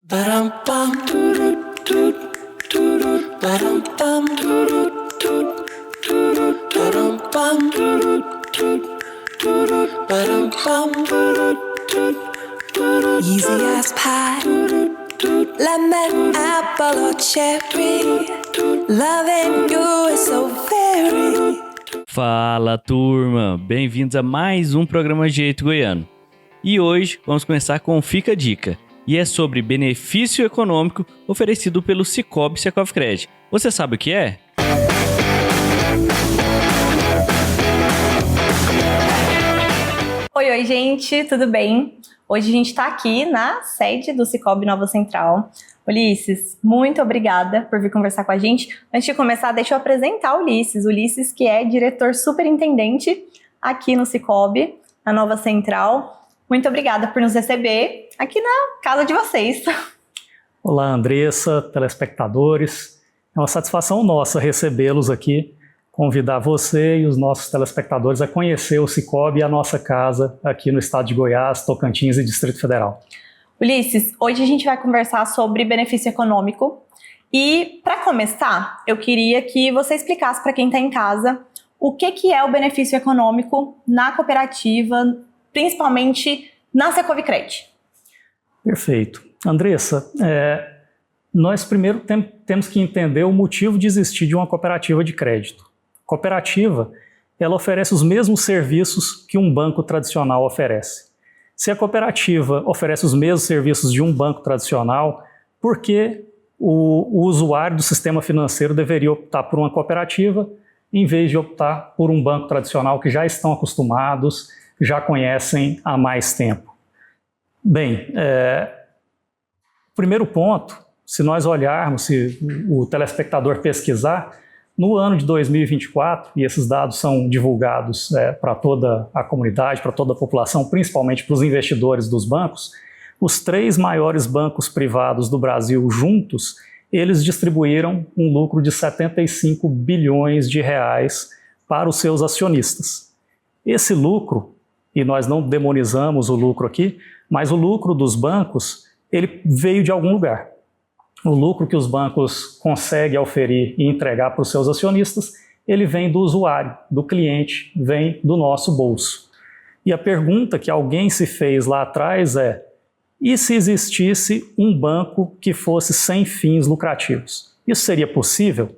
Ba-dum-bum. Ba-dum-bum. Ba-dum-bum. Easy as pie, lemon, apple or cherry. Loving you is so very. Fala, turma! Bem-vindos a mais um programa Jeito Goiano. E hoje vamos começar com Fica a Dica, e é sobre benefício econômico oferecido pelo Sicoob Secovcred. Você sabe o que é? Oi, gente, tudo bem? Hoje a gente está aqui na sede do Sicoob Nova Central. Ulisses, muito obrigada por vir conversar com a gente. Antes de começar, deixa eu apresentar o Ulisses. Ulisses, que é diretor superintendente aqui no Sicoob, na Nova Central. Muito obrigada por nos receber aqui na casa de vocês. Olá, Andressa, telespectadores. É uma satisfação nossa recebê-los aqui, convidar você e os nossos telespectadores a conhecer o Sicoob e a nossa casa aqui no estado de Goiás, Tocantins e Distrito Federal. Ulisses, hoje a gente vai conversar sobre benefício econômico. E, para começar, eu queria que você explicasse para quem está em casa o que é o benefício econômico na cooperativa, principalmente na Secovcred. Perfeito. Andressa, nós primeiro temos que entender o motivo de existir de uma cooperativa de crédito. Cooperativa, ela oferece os mesmos serviços que um banco tradicional oferece. Se a cooperativa oferece os mesmos serviços de um banco tradicional, por que o usuário do sistema financeiro deveria optar por uma cooperativa em vez de optar por um banco tradicional que já estão acostumados, já conhecem há mais tempo? Bem, primeiro ponto, se nós olharmos, se o telespectador pesquisar, no ano de 2024, e esses dados são divulgados para toda a comunidade, para toda a população, principalmente para os investidores dos bancos, os 3 maiores bancos privados do Brasil juntos, eles distribuíram um lucro de 75 bilhões de reais para os seus acionistas. Esse lucro, e nós não demonizamos o lucro aqui, mas o lucro dos bancos, ele veio de algum lugar. O lucro que os bancos conseguem oferir e entregar para os seus acionistas, ele vem do usuário, do cliente, vem do nosso bolso. E a pergunta que alguém se fez lá atrás é: e se existisse um banco que fosse sem fins lucrativos? Isso seria possível?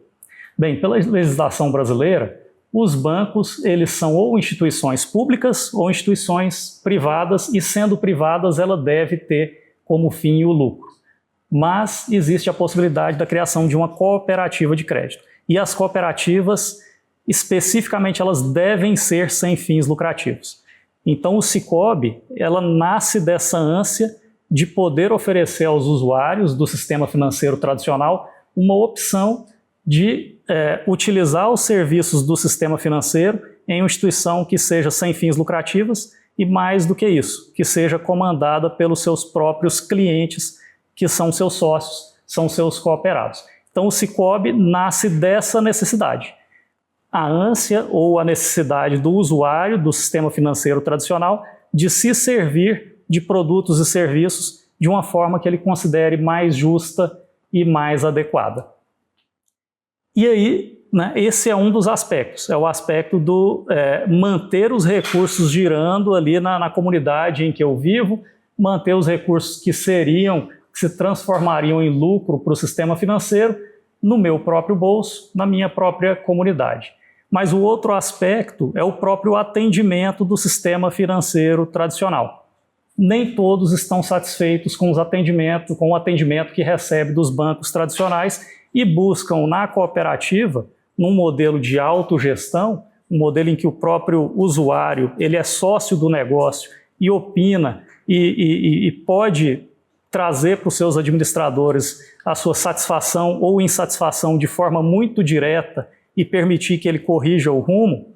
Bem, pela legislação brasileira, os bancos, eles são ou instituições públicas ou instituições privadas, e sendo privadas, ela deve ter como fim o lucro. Mas existe a possibilidade da criação de uma cooperativa de crédito. E as cooperativas, especificamente, elas devem ser sem fins lucrativos. Então o Sicoob, ela nasce dessa ânsia de poder oferecer aos usuários do sistema financeiro tradicional uma opção de utilizar os serviços do sistema financeiro em uma instituição que seja sem fins lucrativos e, mais do que isso, que seja comandada pelos seus próprios clientes, que são seus sócios, são seus cooperados. Então o Sicoob nasce dessa necessidade. A ânsia ou a necessidade do usuário do sistema financeiro tradicional de se servir de produtos e serviços de uma forma que ele considere mais justa e mais adequada. E aí, esse é um dos aspectos, é o aspecto do manter os recursos girando ali na comunidade em que eu vivo, manter os recursos que se transformariam em lucro para o sistema financeiro no meu próprio bolso, na minha própria comunidade. Mas o outro aspecto é o próprio atendimento do sistema financeiro tradicional. Nem todos estão satisfeitos com o atendimento que recebe dos bancos tradicionais e buscam na cooperativa, num modelo de autogestão, um modelo em que o próprio usuário ele é sócio do negócio e opina e pode trazer para os seus administradores a sua satisfação ou insatisfação de forma muito direta e permitir que ele corrija o rumo,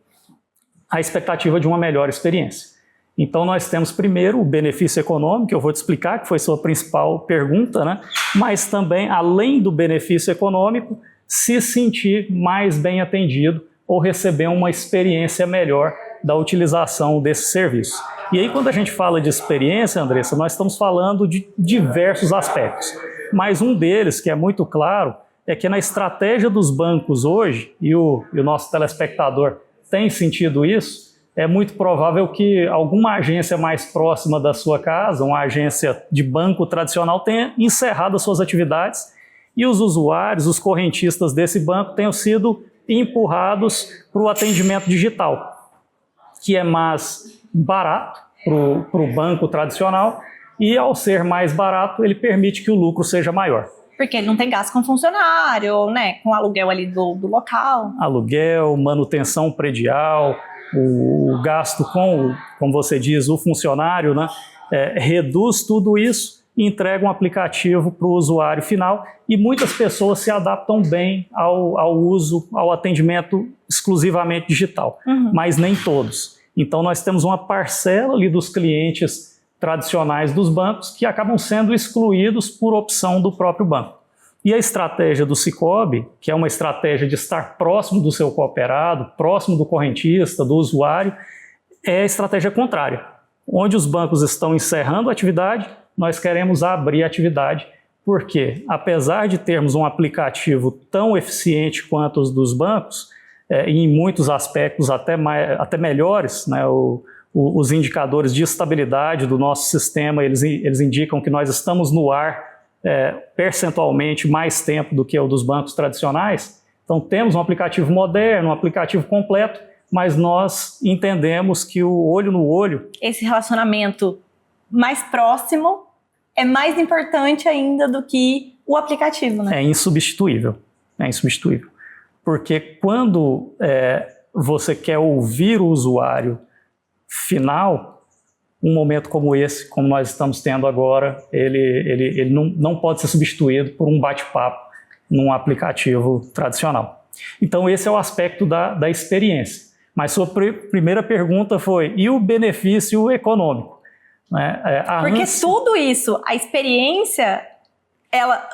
a expectativa de uma melhor experiência. Então nós temos primeiro o benefício econômico, que eu vou te explicar, que foi sua principal pergunta, mas também, além do benefício econômico, se sentir mais bem atendido ou receber uma experiência melhor da utilização desse serviço. E aí, quando a gente fala de experiência, Andressa, nós estamos falando de diversos aspectos. Mas um deles, que é muito claro, é que na estratégia dos bancos hoje, e o nosso telespectador tem sentido isso, é muito provável que alguma agência mais próxima da sua casa, uma agência de banco tradicional, tenha encerrado as suas atividades e os usuários, os correntistas desse banco tenham sido empurrados para o atendimento digital, que é mais barato para o banco tradicional e, ao ser mais barato, ele permite que o lucro seja maior. Porque ele não tem gasto com funcionário, né? Com aluguel ali do local. Aluguel, manutenção predial, o gasto com, como você diz, o funcionário, né? Reduz tudo isso e entrega um aplicativo para o usuário final e muitas pessoas se adaptam bem ao uso, ao atendimento exclusivamente digital, mas nem todos. Então nós temos uma parcela ali dos clientes tradicionais dos bancos que acabam sendo excluídos por opção do próprio banco. E a estratégia do Sicoob, que é uma estratégia de estar próximo do seu cooperado, próximo do correntista, do usuário, é a estratégia contrária. Onde os bancos estão encerrando a atividade, nós queremos abrir a atividade, porque apesar de termos um aplicativo tão eficiente quanto os dos bancos, em muitos aspectos até melhores, né, os indicadores de estabilidade do nosso sistema, eles indicam que nós estamos no ar percentualmente mais tempo do que o dos bancos tradicionais. Então temos um aplicativo moderno, um aplicativo completo, mas nós entendemos que o olho no olho... Esse relacionamento mais próximo é mais importante ainda do que o aplicativo, né? É insubstituível. Porque quando você quer ouvir o usuário final, um momento como esse, como nós estamos tendo agora, ele não pode ser substituído por um bate-papo num aplicativo tradicional. Então esse é o aspecto da experiência. Mas sua primeira pergunta foi, e o benefício econômico? Porque tudo isso, a experiência,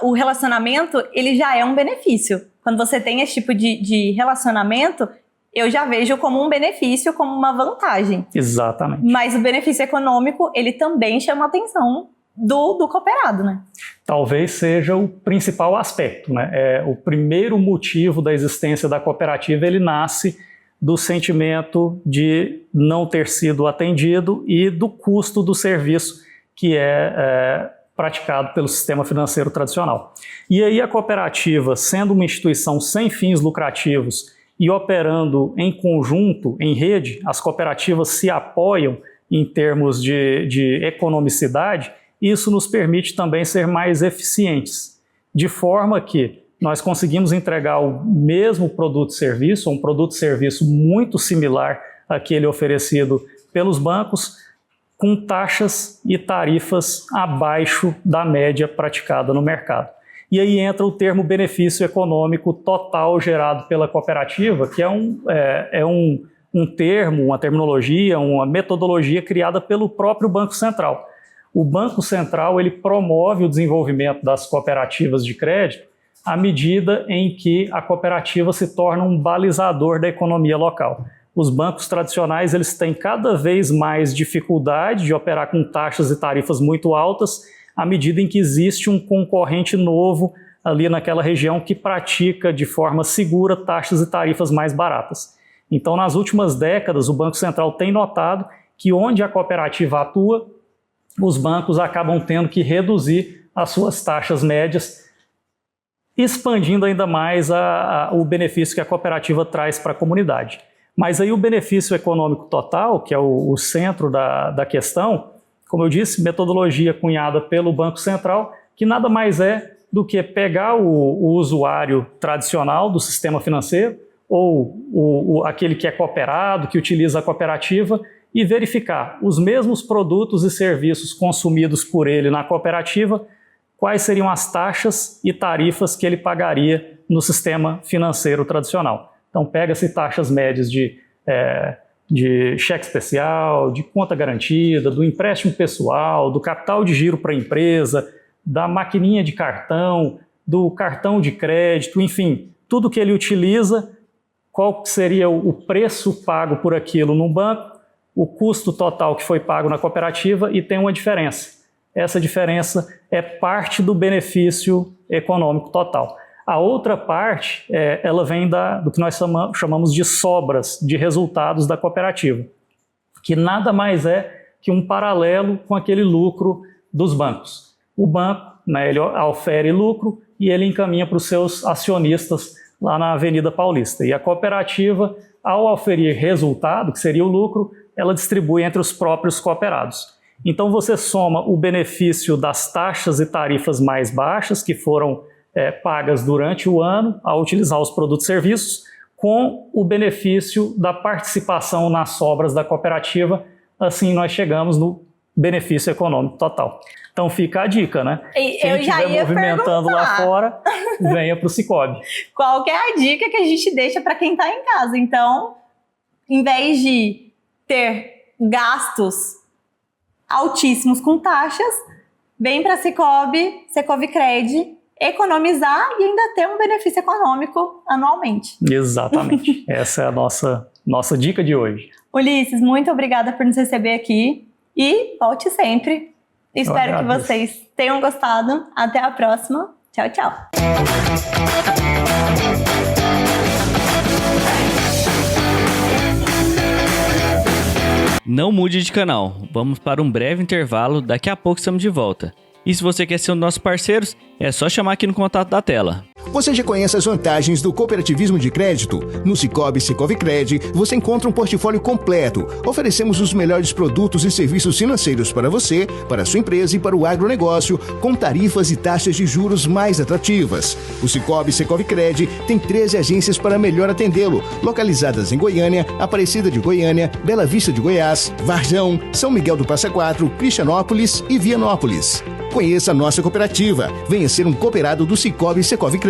o relacionamento, ele já é um benefício. Quando você tem esse tipo de relacionamento, eu já vejo como um benefício, como uma vantagem. Exatamente. Mas o benefício econômico, ele também chama a atenção do cooperado, né? Talvez seja o principal aspecto, né? O primeiro motivo da existência da cooperativa, ele nasce do sentimento de não ter sido atendido e do custo do serviço que é praticado pelo sistema financeiro tradicional. E aí a cooperativa, sendo uma instituição sem fins lucrativos e operando em conjunto, em rede, as cooperativas se apoiam em termos de economicidade, isso nos permite também ser mais eficientes, de forma que nós conseguimos entregar o mesmo produto e serviço, um produto e serviço muito similar àquele oferecido pelos bancos, com taxas e tarifas abaixo da média praticada no mercado. E aí entra o termo benefício econômico total gerado pela cooperativa, que é um termo, uma terminologia, uma metodologia criada pelo próprio Banco Central. O Banco Central ele promove o desenvolvimento das cooperativas de crédito à medida em que a cooperativa se torna um balizador da economia local. Os bancos tradicionais eles têm cada vez mais dificuldade de operar com taxas e tarifas muito altas à medida em que existe um concorrente novo ali naquela região que pratica de forma segura taxas e tarifas mais baratas. Então, nas últimas décadas, o Banco Central tem notado que onde a cooperativa atua, os bancos acabam tendo que reduzir as suas taxas médias, expandindo ainda mais o benefício que a cooperativa traz para a comunidade. Mas aí o benefício econômico total, que é o centro da questão, como eu disse, metodologia cunhada pelo Banco Central, que nada mais é do que pegar o usuário tradicional do sistema financeiro, ou aquele que é cooperado, que utiliza a cooperativa, e verificar os mesmos produtos e serviços consumidos por ele na cooperativa, quais seriam as taxas e tarifas que ele pagaria no sistema financeiro tradicional. Então pega-se taxas médias de cheque especial, de conta garantida, do empréstimo pessoal, do capital de giro para a empresa, da maquininha de cartão, do cartão de crédito, enfim, tudo que ele utiliza, qual seria o preço pago por aquilo no banco, o custo total que foi pago na cooperativa e tem uma diferença. Essa diferença é parte do benefício econômico total. A outra parte, ela vem do que nós chamamos de sobras de resultados da cooperativa, que nada mais é que um paralelo com aquele lucro dos bancos. O banco, né, ele aufere lucro e ele encaminha para os seus acionistas lá na Avenida Paulista. E a cooperativa, ao oferir resultado, que seria o lucro, ela distribui entre os próprios cooperados. Então você soma o benefício das taxas e tarifas mais baixas que foram pagas durante o ano ao utilizar os produtos e serviços, com o benefício da participação nas sobras da cooperativa. Assim nós chegamos no benefício econômico total. Então fica a dica, né? Quem estiver movimentando lá fora, venha para o Cicobi. Qual que é a dica que a gente deixa para quem está em casa? Então, em vez de ter gastos altíssimos com taxas, vem para a Cicobi, Secovicred, economizar e ainda ter um benefício econômico anualmente. Exatamente. Essa é a nossa dica de hoje. Ulisses, muito obrigada por nos receber aqui e volte sempre. Espero que vocês tenham gostado. Até a próxima. Tchau, tchau. Não mude de canal. Vamos para um breve intervalo. Daqui a pouco estamos de volta. E se você quer ser um dos nossos parceiros, é só chamar aqui no contato da tela. Você já conhece as vantagens do cooperativismo de crédito? No Cicobi Secovicred, você encontra um portfólio completo. Oferecemos os melhores produtos e serviços financeiros para você, para a sua empresa e para o agronegócio, com tarifas e taxas de juros mais atrativas. O Cicobi Secovicred tem 13 agências para melhor atendê-lo, localizadas em Goiânia, Aparecida de Goiânia, Bela Vista de Goiás, Varjão, São Miguel do Passa Quatro, Cristianópolis e Vianópolis. Conheça a nossa cooperativa. Venha ser um cooperado do Cicobi Secovicred.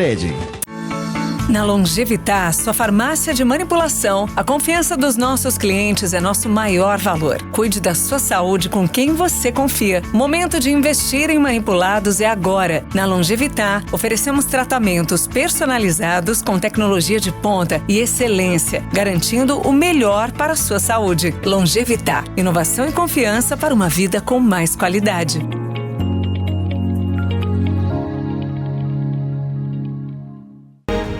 Na Longevitar, sua farmácia de manipulação, a confiança dos nossos clientes é nosso maior valor. Cuide da sua saúde com quem você confia. O momento de investir em manipulados é agora. Na Longevitar, oferecemos tratamentos personalizados com tecnologia de ponta e excelência, garantindo o melhor para a sua saúde. Longevitar, inovação e confiança para uma vida com mais qualidade.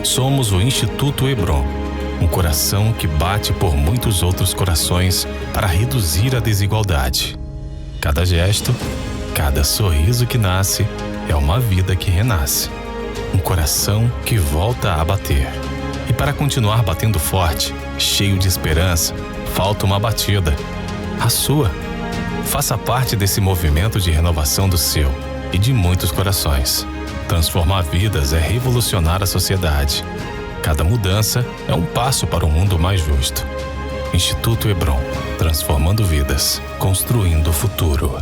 Somos o Instituto Hebron, um coração que bate por muitos outros corações para reduzir a desigualdade. Cada gesto, cada sorriso que nasce é uma vida que renasce. Um coração que volta a bater. E para continuar batendo forte, cheio de esperança, falta uma batida. A sua. Faça parte desse movimento de renovação do seu e de muitos corações. Transformar vidas é revolucionar a sociedade. Cada mudança é um passo para um mundo mais justo. Instituto Hebron, transformando vidas, construindo o futuro.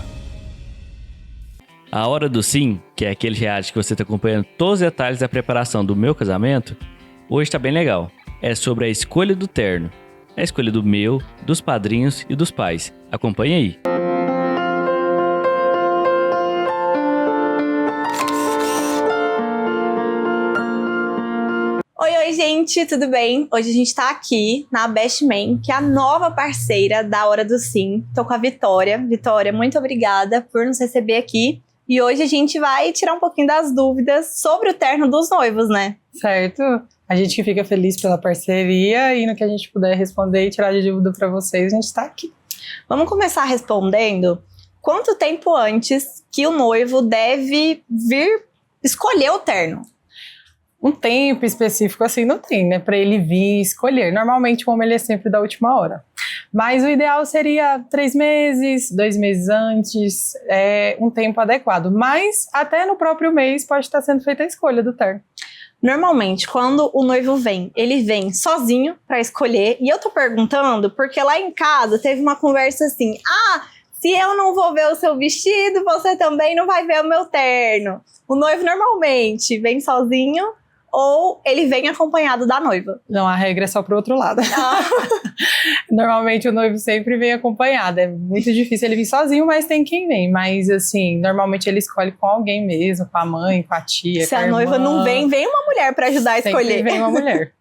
A Hora do Sim, que é aquele reality que você está acompanhando todos os detalhes da preparação do meu casamento, hoje está bem legal. É sobre a escolha do terno. A escolha do meu, dos padrinhos e dos pais. Acompanhe aí. Oi, gente, tudo bem? Hoje a gente tá aqui na Best Man, que é a nova parceira da Hora do Sim. Tô com a Vitória. Vitória, muito obrigada por nos receber aqui. E hoje a gente vai tirar um pouquinho das dúvidas sobre o terno dos noivos, né? Certo. A gente que fica feliz pela parceria e no que a gente puder responder e tirar de dúvida para vocês, a gente tá aqui. Vamos começar respondendo quanto tempo antes que o noivo deve vir escolher o terno? Um tempo específico assim não tem, né? Para ele vir escolher. Normalmente o homem ele é sempre da última hora. Mas o ideal seria 3 meses, 2 meses antes, um tempo adequado. Mas até no próprio mês pode estar sendo feita a escolha do terno. Normalmente, quando o noivo vem, ele vem sozinho para escolher. E eu tô perguntando porque lá em casa teve uma conversa assim: se eu não vou ver o seu vestido, você também não vai ver o meu terno. O noivo normalmente vem sozinho ou ele vem acompanhado da noiva? Não, a regra é só pro outro lado. Normalmente o noivo sempre vem acompanhado. É muito difícil ele vir sozinho, mas tem quem vem. Mas assim, normalmente ele escolhe com alguém mesmo, com a mãe, com a tia, Se a noiva não vem, vem uma mulher para ajudar a escolher. Sempre vem uma mulher.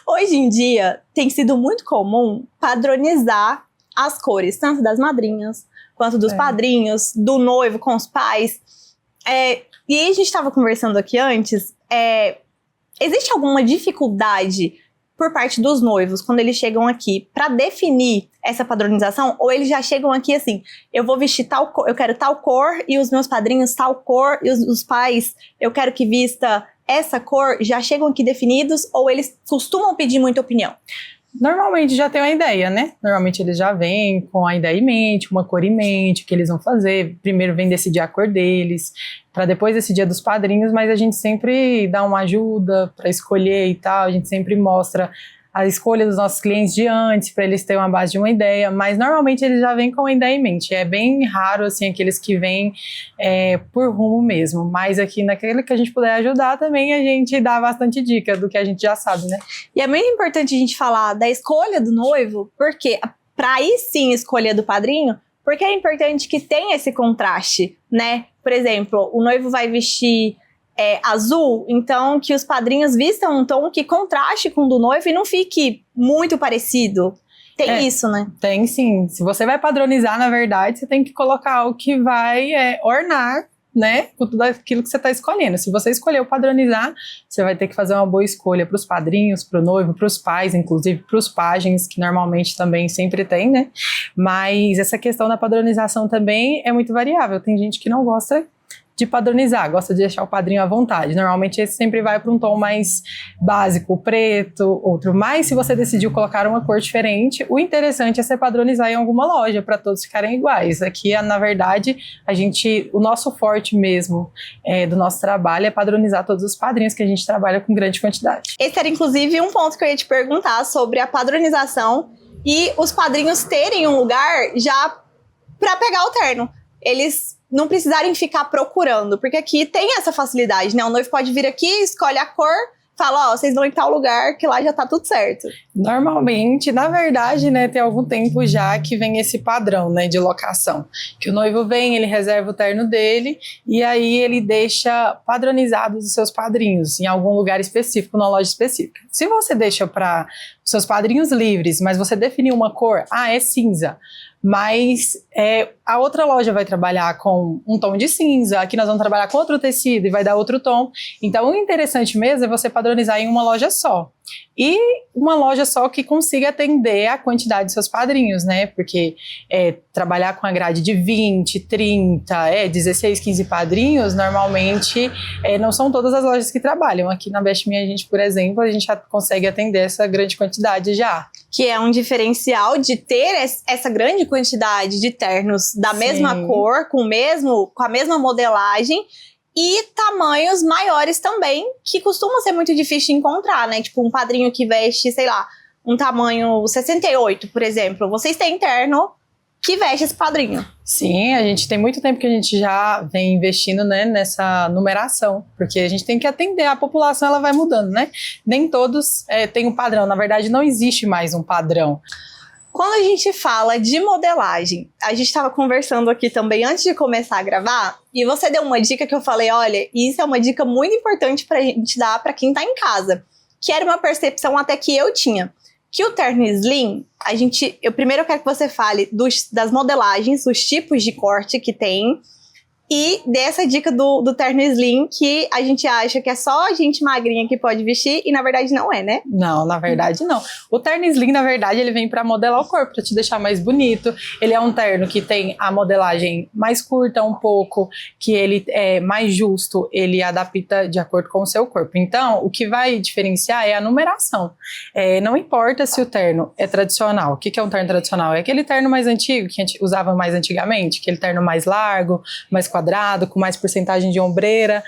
Hoje em dia, tem sido muito comum padronizar as cores, tanto das madrinhas, quanto dos padrinhos, do noivo com os pais. E aí a gente estava conversando aqui antes, existe alguma dificuldade por parte dos noivos, quando eles chegam aqui, para definir essa padronização? Ou eles já chegam aqui assim, eu vou vestir tal cor, eu quero tal cor, e os meus padrinhos tal cor, e os pais, eu quero que vista essa cor, já chegam aqui definidos, ou eles costumam pedir muita opinião? Normalmente já tem uma ideia, né? Normalmente eles já vêm com a ideia em mente, uma cor em mente, o que eles vão fazer. Primeiro vem decidir a cor deles, para depois decidir a dos padrinhos, mas a gente sempre dá uma ajuda para escolher e tal, a gente sempre mostra a escolha dos nossos clientes de antes, para eles terem uma base de uma ideia, mas normalmente eles já vêm com a ideia em mente. É bem raro, assim, aqueles que vêm por rumo mesmo, mas aqui naquele que a gente puder ajudar também, a gente dá bastante dica do que a gente já sabe, né? E é muito importante a gente falar da escolha do noivo, porque para aí sim escolher do padrinho, porque é importante que tenha esse contraste, né? Por exemplo, o noivo vai vestir azul, então que os padrinhos vistam um tom que contraste com o do noivo e não fique muito parecido. Tem isso, né? Tem sim. Se você vai padronizar, na verdade, você tem que colocar algo que vai ornar, né, com tudo aquilo que você está escolhendo. Se você escolheu padronizar, você vai ter que fazer uma boa escolha para os padrinhos, para o noivo, para os pais, inclusive para os pajens, que normalmente também sempre tem, né? Mas essa questão da padronização também é muito variável. Tem gente que não gosta de padronizar, gosta de deixar o padrinho à vontade. Normalmente esse sempre vai para um tom mais básico, preto, outro. Mas se você decidiu colocar uma cor diferente, o interessante é você padronizar em alguma loja para todos ficarem iguais. Aqui, na verdade, o nosso forte mesmo do nosso trabalho é padronizar todos os padrinhos, que a gente trabalha com grande quantidade. Esse era inclusive um ponto que eu ia te perguntar sobre a padronização e os padrinhos terem um lugar já para pegar o terno. Eles não precisarem ficar procurando, porque aqui tem essa facilidade, né? O noivo pode vir aqui, escolhe a cor, fala, vocês vão em tal lugar, que lá já tá tudo certo. Normalmente, na verdade, né, tem algum tempo já que vem esse padrão, né, de locação, que o noivo vem, ele reserva o terno dele, e aí ele deixa padronizados os seus padrinhos em algum lugar específico, numa loja específica. Se você deixa para os seus padrinhos livres, mas você definiu uma cor, é cinza, mas a outra loja vai trabalhar com um tom de cinza, aqui nós vamos trabalhar com outro tecido e vai dar outro tom. Então o interessante mesmo é você padronizar em uma loja só. E uma loja só que consiga atender a quantidade de seus padrinhos, né? Porque trabalhar com a grade de 20, 30, 16, 15 padrinhos, normalmente não são todas as lojas que trabalham. Aqui na Best Me, a gente, por exemplo, a gente já consegue atender essa grande quantidade já. Que é um diferencial de ter essa grande quantidade de ternos da mesma cor, com a mesma modelagem, e tamanhos maiores também, que costumam ser muito difíceis de encontrar, né? Tipo, um padrinho que veste, sei lá, um tamanho 68, por exemplo. Vocês têm terno que veste esse padrinho. Sim, a gente tem muito tempo que a gente já vem investindo, né, nessa numeração, porque a gente tem que atender, a população ela vai mudando, né? Nem todos têm um padrão, na verdade não existe mais um padrão. Quando a gente fala de modelagem, a gente estava conversando aqui também antes de começar a gravar, e você deu uma dica que eu falei, olha, isso é uma dica muito importante pra gente dar para quem tá em casa, que era uma percepção até que eu tinha, que o terno slim, eu primeiro quero que você fale das modelagens, os tipos de corte que tem, e dessa dica do terno slim, que a gente acha que é só gente magrinha que pode vestir, e na verdade não é, né? Não, na verdade não. O terno slim, na verdade, ele vem para modelar o corpo, para te deixar mais bonito. Ele é um terno que tem a modelagem mais curta um pouco, que ele é mais justo, ele adapta de acordo com o seu corpo. Então, o que vai diferenciar é a numeração. Não importa se o terno é tradicional. O que é um terno tradicional? É aquele terno mais antigo, que a gente usava mais antigamente, aquele terno mais largo, mais quadrado, com mais porcentagem de ombreira.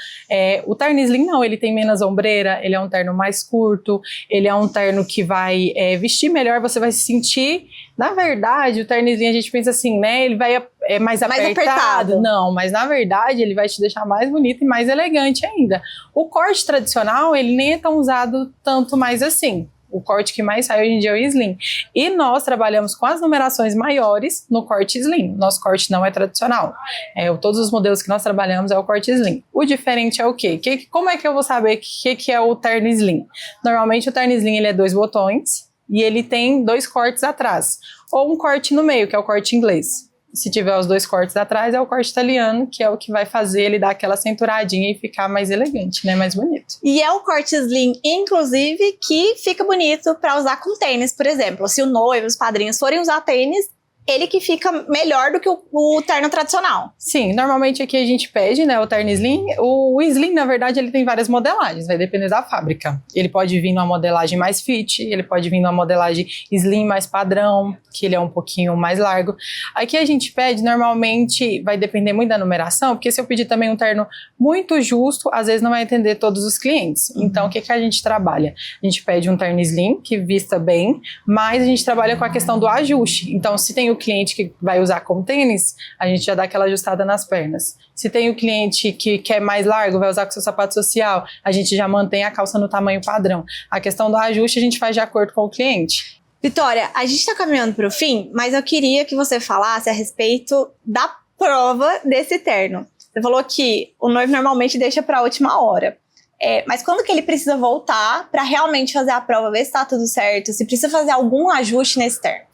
O terno slim não, ele tem menos ombreira, ele é um terno mais curto, ele é um terno que vai vestir melhor, você vai se sentir, na verdade, o terno slim a gente pensa assim, né, ele vai mais apertado. Não, mas na verdade ele vai te deixar mais bonito e mais elegante ainda. O corte tradicional, ele nem é tão usado tanto mais assim. O corte que mais sai hoje em dia é o slim. E nós trabalhamos com as numerações maiores no corte slim. Nosso corte não é tradicional. Todos os modelos que nós trabalhamos é o corte slim. O diferente é o quê? Como é que eu vou saber o que é o terno slim? Normalmente o terno slim ele é 2 botões, e ele tem 2 cortes atrás, ou um corte no meio, que é o corte inglês. Se tiver os 2 cortes atrás, é o corte italiano, que é o que vai fazer ele dar aquela cinturadinha e ficar mais elegante, né? Mais bonito. E é o corte slim, inclusive, que fica bonito para usar com tênis, por exemplo. Se o noivo, os padrinhos forem usar tênis, ele que fica melhor do que o terno tradicional. Sim, normalmente aqui a gente pede, né, o terno slim. O slim, na verdade, ele tem várias modelagens, vai depender da fábrica. Ele pode vir numa modelagem mais fit, ele pode vir numa modelagem slim mais padrão, que ele é um pouquinho mais largo. Aqui a gente pede, normalmente, vai depender muito da numeração, porque se eu pedir também um terno muito justo, às vezes não vai atender todos os clientes. Então, o que a gente trabalha? A gente pede um terno slim, que vista bem, mas a gente trabalha com a questão do ajuste. Então, se tem o cliente que vai usar como tênis, a gente já dá aquela ajustada nas pernas. Se tem o cliente que quer mais largo, vai usar com seu sapato social, a gente já mantém a calça no tamanho padrão. A questão do ajuste a gente faz de acordo com o cliente. Vitória, a gente está caminhando para o fim, mas eu queria que você falasse a respeito da prova desse terno. Você falou que o noivo normalmente deixa para a última hora. Mas quando que ele precisa voltar para realmente fazer a prova, ver se está tudo certo, se precisa fazer algum ajuste nesse terno?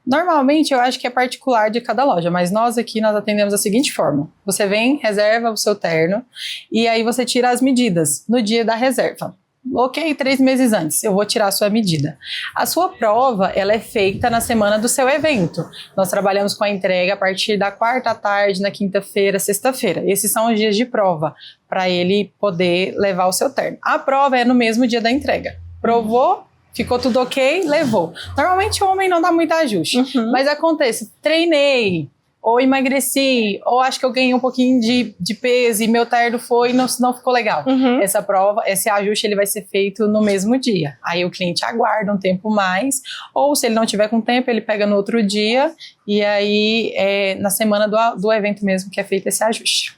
Normalmente eu acho que é particular de cada loja, mas nós aqui nós atendemos da seguinte forma: você vem, reserva o seu terno e aí você tira as medidas no dia da reserva. Ok, 3 meses antes, eu vou tirar a sua medida. A sua prova, ela é feita na semana do seu evento. Nós trabalhamos com a entrega a partir da quarta à tarde, na quinta-feira, sexta-feira. Esses são os dias de prova, para ele poder levar o seu terno. A prova é no mesmo dia da entrega. Provou, ficou tudo ok, levou. Normalmente o homem não dá muito ajuste, mas acontece, treinei, ou emagreci, ou acho que eu ganhei um pouquinho de peso e meu terno foi e não ficou legal. Essa prova, esse ajuste, ele vai ser feito no mesmo dia. Aí o cliente aguarda um tempo mais, ou se ele não tiver com tempo, ele pega no outro dia, e aí na semana do evento mesmo que é feito esse ajuste.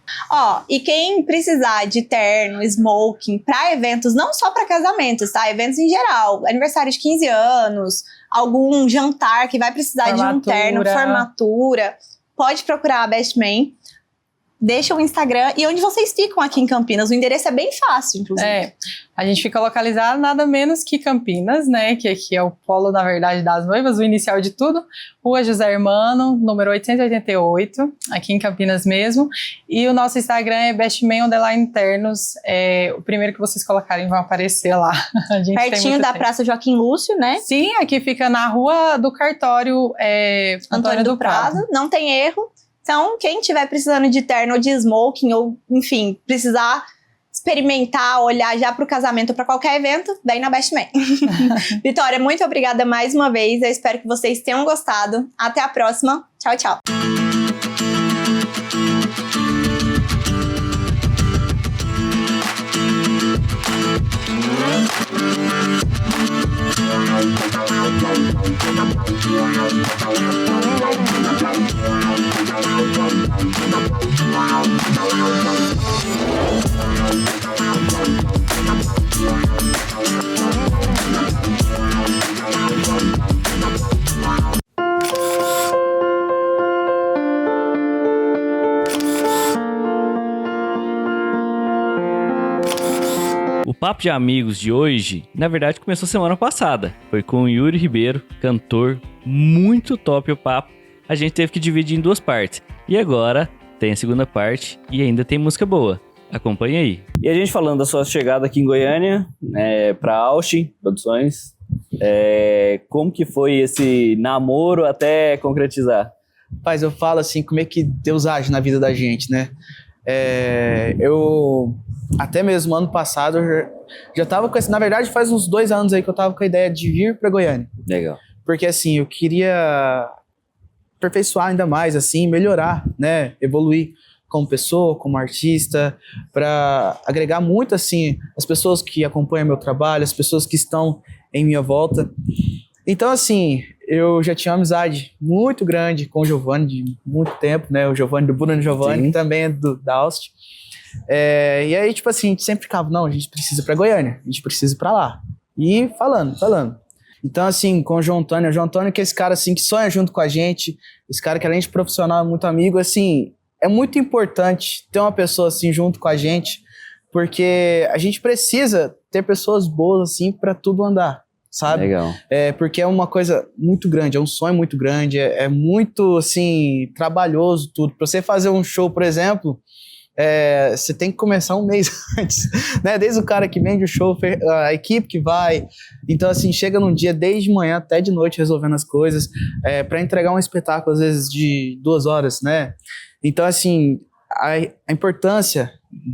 E quem precisar de terno, smoking, para eventos, não só para casamentos, tá? Eventos em geral, aniversário de 15 anos, algum jantar que vai precisar de um terno, formatura, pode procurar a Best Man, deixa o Instagram e onde vocês ficam aqui em Campinas. O endereço é bem fácil, inclusive. A gente fica localizado nada menos que Campinas, né? Que aqui é o polo, na verdade, das noivas, o inicial de tudo. Rua José Hermano, número 888, aqui em Campinas mesmo. E o nosso Instagram é bestman_ternos. O primeiro que vocês colocarem vão aparecer lá. A gente pertinho da Praça Joaquim Lúcio, né? Sim, aqui fica na rua do cartório Antônio do Prado. Não tem erro. Então, quem estiver precisando de terno ou de smoking, ou, enfim, precisar experimentar, olhar já para o casamento ou para qualquer evento, vem na Best Man. Vitória, muito obrigada mais uma vez. Eu espero que vocês tenham gostado. Até a próxima. Tchau, tchau. O Papo de Amigos de hoje, na verdade, começou semana passada. Foi com o Yuri Ribeiro, cantor, muito top o papo. A gente teve que dividir em 2 partes. E agora tem a segunda parte e ainda tem música boa. Acompanha aí. E a gente falando da sua chegada aqui em Goiânia, para Austin Produções, como que foi esse namoro até concretizar? Rapaz, eu falo assim, como é que Deus age na vida da gente, né? Eu, até mesmo ano passado, eu já tava com esse... Na verdade, faz uns 2 anos aí que eu tava com a ideia de vir para Goiânia. Legal. Porque assim, eu queria aperfeiçoar ainda mais, assim, melhorar, né? Evoluir como pessoa, como artista, para agregar muito, assim, as pessoas que acompanham meu trabalho, as pessoas que estão em minha volta. Então, assim, eu já tinha uma amizade muito grande com o Giovanni de muito tempo, né? O Giovanni do Bruno Giovanni, que também é da Austin. E aí, tipo assim, a gente sempre ficava, não, a gente precisa ir pra Goiânia, a gente precisa ir pra lá. E falando. Então, assim, com o João Antônio, que é esse cara, assim, que sonha junto com a gente, esse cara que além de profissional é muito amigo, assim, é muito importante ter uma pessoa, assim, junto com a gente, porque a gente precisa ter pessoas boas, assim, pra tudo andar. sabe? Legal. Porque é uma coisa muito grande, é um sonho muito grande, é muito, assim, trabalhoso tudo. Pra você fazer um show, por exemplo, você tem que começar um mês antes, né? Desde o cara que vende o show, a equipe que vai. Então, assim, chega num dia desde manhã até de noite resolvendo as coisas, para entregar um espetáculo, às vezes, de 2 horas, né? Então, assim, a importância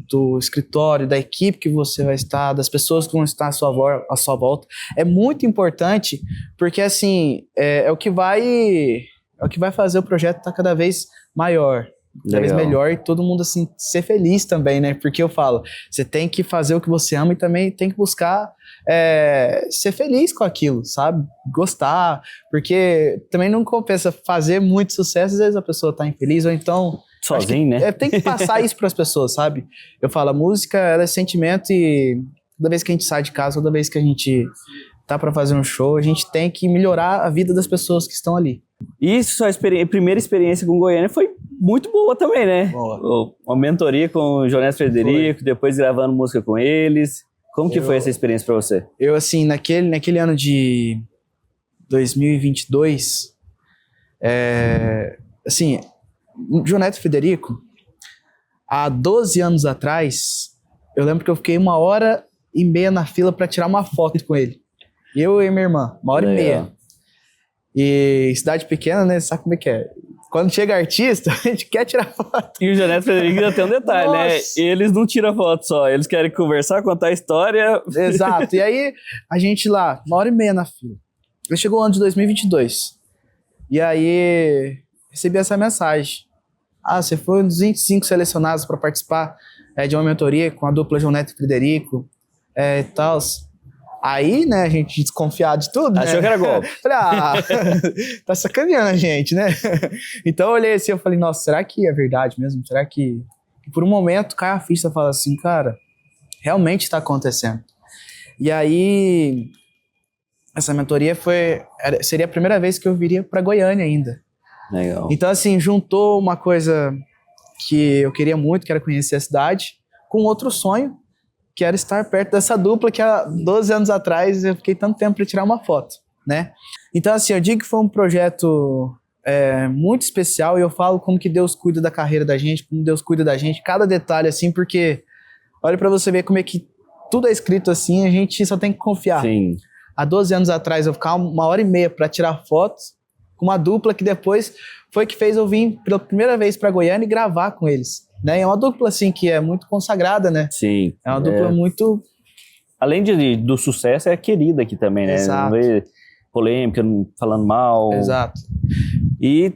do escritório, da equipe que você vai estar, das pessoas que vão estar à sua volta, é muito importante, porque, assim, é o que vai fazer o projeto estar cada vez maior, cada vez melhor, e todo mundo, assim, ser feliz também, né? Porque eu falo, você tem que fazer o que você ama e também tem que buscar ser feliz com aquilo, sabe? Gostar, porque também não compensa fazer muito sucesso, às vezes a pessoa tá infeliz, ou então... Sozinho, né? Tem que passar isso para as pessoas, sabe? Eu falo, a música, ela é sentimento, e toda vez que a gente sai de casa, toda vez que a gente tá para fazer um show, a gente tem que melhorar a vida das pessoas que estão ali. E sua primeira experiência com Goiânia foi muito boa também, né? Boa. Uma mentoria com o Jones Frederico, depois gravando música com eles. Como que foi essa experiência para você? Eu, assim, naquele ano de 2022, assim... Jones Frederico, há 12 anos atrás, eu lembro que eu fiquei 1h30 na fila para tirar uma foto com ele. Eu e minha irmã, 1h30. E cidade pequena, né? Sabe como é que é? Quando chega artista, a gente quer tirar foto. E o Jones Frederico ainda tem um detalhe, né? Eles não tiram foto só, eles querem conversar, contar a história. Exato. E aí, a gente lá, 1h30 na fila. Aí chegou o ano de 2022. E aí... recebi essa mensagem. Você foi um dos 25 selecionados para participar de uma mentoria com a dupla João Neto e Frederico e tal. Aí, né, a gente desconfiado de tudo, Achou né? que era golpe. Falei, tá sacaneando a gente, né? Então eu olhei assim, eu falei, nossa, será que é verdade mesmo? Será que... E por um momento cai a ficha e fala assim, cara, realmente está acontecendo. E aí, essa mentoria seria a primeira vez que eu viria para Goiânia ainda. Legal. Então, assim, juntou uma coisa que eu queria muito, que era conhecer a cidade, com outro sonho, que era estar perto dessa dupla que há 12 anos atrás eu fiquei tanto tempo para tirar uma foto, né? Então, assim, eu digo que foi um projeto muito especial, e eu falo como que Deus cuida da carreira da gente, como Deus cuida da gente, cada detalhe, assim, porque olha para você ver como é que tudo é escrito assim, a gente só tem que confiar. Sim. Há 12 anos atrás eu ficava 1h30 para tirar fotos, uma dupla que depois foi que fez eu vir pela primeira vez para Goiânia e gravar com eles, né? É uma dupla, assim, que é muito consagrada, né? Sim. É uma dupla muito... Além do sucesso, é querida aqui também, né? Exato. Não vê polêmica, falando mal. Exato. E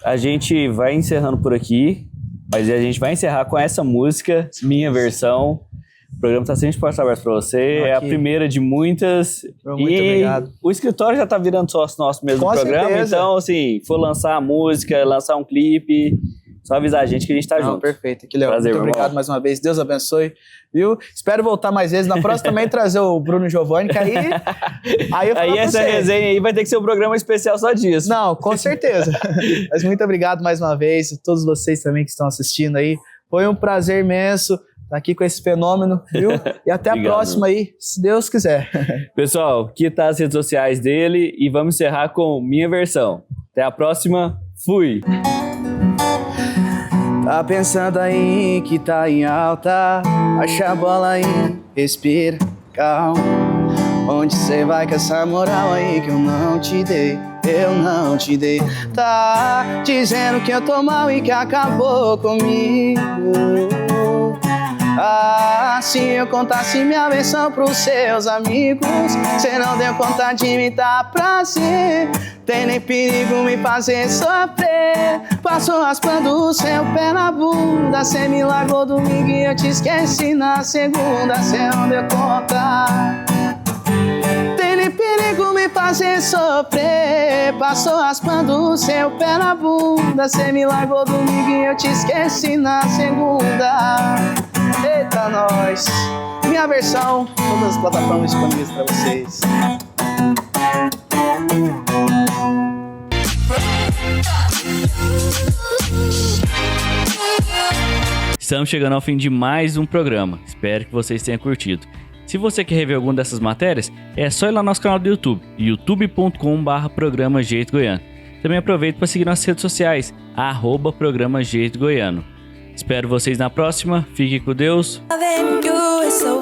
a gente vai encerrando por aqui, mas a gente vai encerrar com essa música, minha versão. O programa está sempre portas abertas para você. É a primeira de muitas. Muito obrigado. O escritório já está virando sócio nosso mesmo Com programa. certeza. Então, assim, for lançar a música, lançar um clipe, só avisar a gente que a gente tá junto. Perfeito. Aqui, Léo. Prazer, muito obrigado mais uma vez. Deus abençoe. Viu? Espero voltar mais vezes. Na próxima também trazer o Bruno Giovanni, que aí eu falo essa pra você. resenha aí vai ter que ser um programa especial só disso. Não, com certeza. Mas muito obrigado mais uma vez. A todos vocês também que estão assistindo aí. Foi um prazer imenso estar aqui com esse fenômeno, viu? E até a próxima aí, se Deus quiser. Pessoal, aqui tá as redes sociais dele e vamos encerrar com minha versão. Até a próxima. Fui! Tá pensando aí que tá em alta, baixa a bola aí, respira, calma. Onde cê vai com essa moral aí que eu não te dei? Eu não te dei. Tá dizendo que eu tô mal e que acabou comigo. Se eu contasse minha versão pros seus amigos, cê não deu conta de me dar prazer. Tem nem perigo me fazer sofrer. Passou raspando o seu pé na bunda. Cê me largou domingo e eu te esqueci na segunda. Cê não deu conta. Tem nem perigo me fazer sofrer. Passou raspando o seu pé na bunda. Cê me largou domingo e eu te esqueci na segunda. Eita, nós! Minha versão, todas as plataformas disponíveis para vocês. Estamos chegando ao fim de mais um programa. Espero que vocês tenham curtido. Se você quer rever alguma dessas matérias, é só ir lá no nosso canal do YouTube, youtube.com/programa Jeito Goiano. Também aproveito para seguir nossas redes sociais, @programa Jeito Goiano. Espero vocês na próxima, fique com Deus. Loving you is so